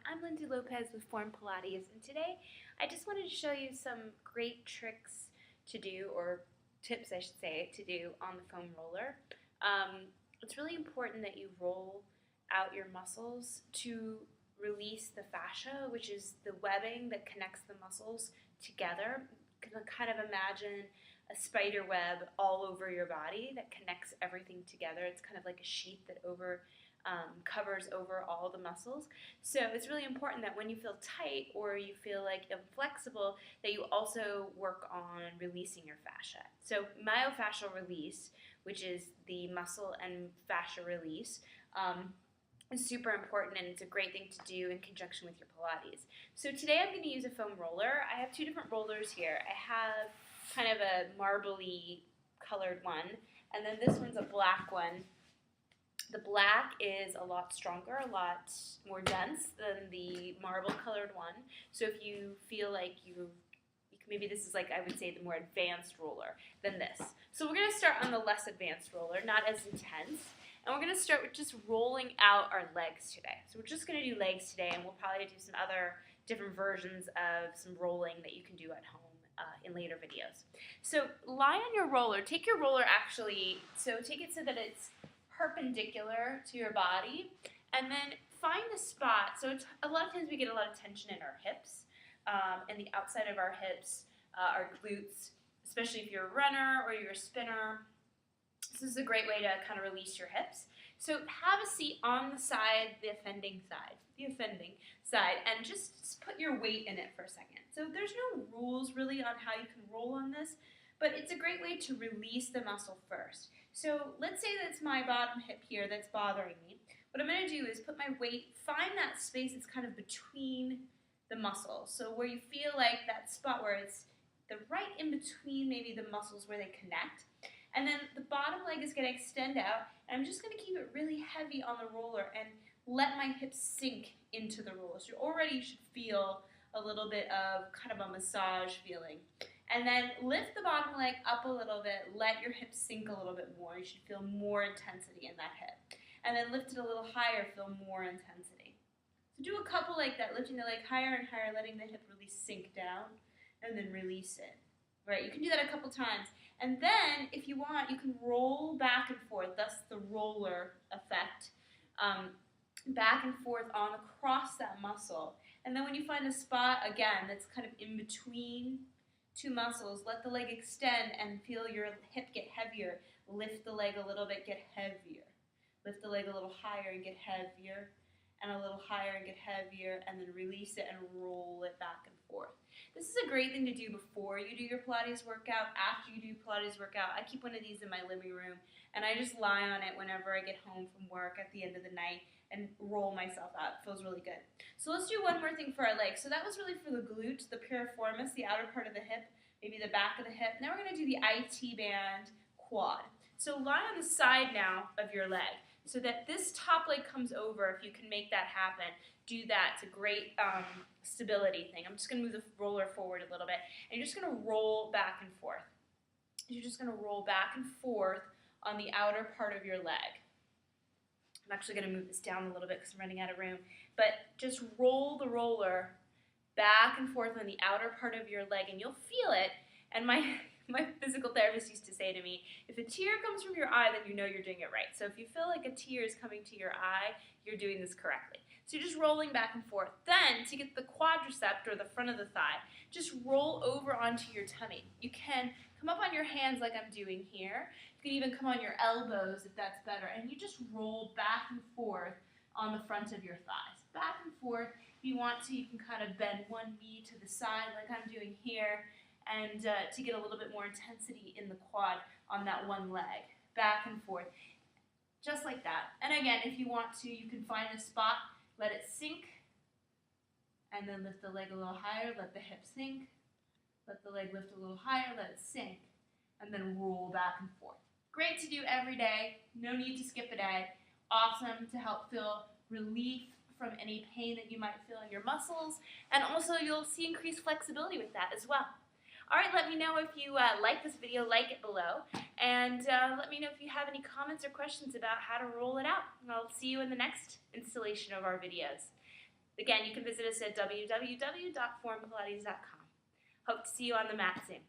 I'm Lindsay Lopez with Form Pilates, and today I just wanted to show you some great tricks to do, or tips I should say, to do on the foam roller. It's really important that you roll out your muscles to release the fascia, which is the webbing that connects the muscles together. You can kind of imagine a spider web all over your body that connects everything together. It's kind of like a sheet that covers over all the muscles. So it's really important that when you feel tight or you feel like inflexible, that you also work on releasing your fascia. So myofascial release, which is the muscle and fascia release, is super important, and it's a great thing to do in conjunction with your Pilates. So today I'm going to use a foam roller. I have two different rollers here. I have kind of a marbly colored one, and then this one's a black one. The black is a lot stronger, a lot more dense than the marble colored one. So if you feel like maybe this is like, I would say, the more advanced roller than this. So we're going to start on the less advanced roller, not as intense. And we're going to start with just rolling out our legs today. So we're just going to do legs today, and we'll probably do some other different versions of some rolling that you can do at home in later videos. So lie on your roller. Take your roller take it so that it's perpendicular to your body, and then find the spot. So a lot of times we get a lot of tension in our hips, and the outside of our hips, our glutes, especially if you're a runner or you're a spinner. This is a great way to kind of release your hips. So have a seat on the side, the offending side, and just put your weight in it for a second. So there's no rules really on how you can roll on this, but it's a great way to release the muscle first. So let's say that's my bottom hip here that's bothering me. What I'm going to do is put my weight, find that space that's kind of between the muscles. So where you feel like that spot where it's right in between maybe the muscles where they connect. And then the bottom leg is going to extend out, and I'm just going to keep it really heavy on the roller and let my hips sink into the roller. So you should feel a little bit of kind of a massage feeling. And then lift the bottom leg up a little bit, let your hips sink a little bit more. You should feel more intensity in that hip. And then lift it a little higher, feel more intensity. So do a couple like that, lifting the leg higher and higher, letting the hip really sink down, and then release it. Right, you can do that a couple times. And then, if you want, you can roll back and forth, thus the roller effect, back and forth across that muscle. And then when you find a spot, again, that's kind of in between two muscles, let the leg extend and feel your hip get heavier. Lift the leg a little bit, get heavier. Lift the leg a little higher and get heavier, and a little higher and get heavier, and then release it and roll it back and forth. This is a great thing to do before you do your Pilates workout, after you do Pilates workout. I keep one of these in my living room, and I just lie on it whenever I get home from work at the end of the night and roll myself out. It feels really good. So let's do one more thing for our legs. So that was really for the glutes, the piriformis, the outer part of the hip, maybe the back of the hip. Now we're going to do the IT band quad. So lie on the side now of your leg so that this top leg comes over. If you can make that happen, do that. It's a great stability thing. I'm just going to move the roller forward a little bit, and you're just going to roll back and forth. You're just going to roll back and forth on the outer part of your leg. I'm actually going to move this down a little bit because I'm running out of room, but just roll the roller back and forth on the outer part of your leg, and you'll feel it. And my physical therapist used to say to me, if a tear comes from your eye, then you know you're doing it right. So if you feel like a tear is coming to your eye, you're doing this correctly. So you're just rolling back and forth. Then, to get the quadricep, or the front of the thigh, just roll over onto your tummy. You can come up on your hands like I'm doing here. You can even come on your elbows if that's better. And you just roll back and forth on the front of your thighs. Back and forth. If you want to, you can kind of bend one knee to the side like I'm doing here, and to get a little bit more intensity in the quad on that one leg. Back and forth. Just like that. And again, if you want to, you can find a spot, let it sink, and then lift the leg a little higher, let the hip sink, let the leg lift a little higher, let it sink, and then roll back and forth. Great to do every day, no need to skip a day. Awesome to help feel relief from any pain that you might feel in your muscles, and also you'll see increased flexibility with that as well. Alright, let me know if you like this video, like it below, and let me know if you have any comments or questions about how to roll it out. And I'll see you in the next installation of our videos. Again, you can visit us at www.formpilates.com. Hope to see you on the mat soon.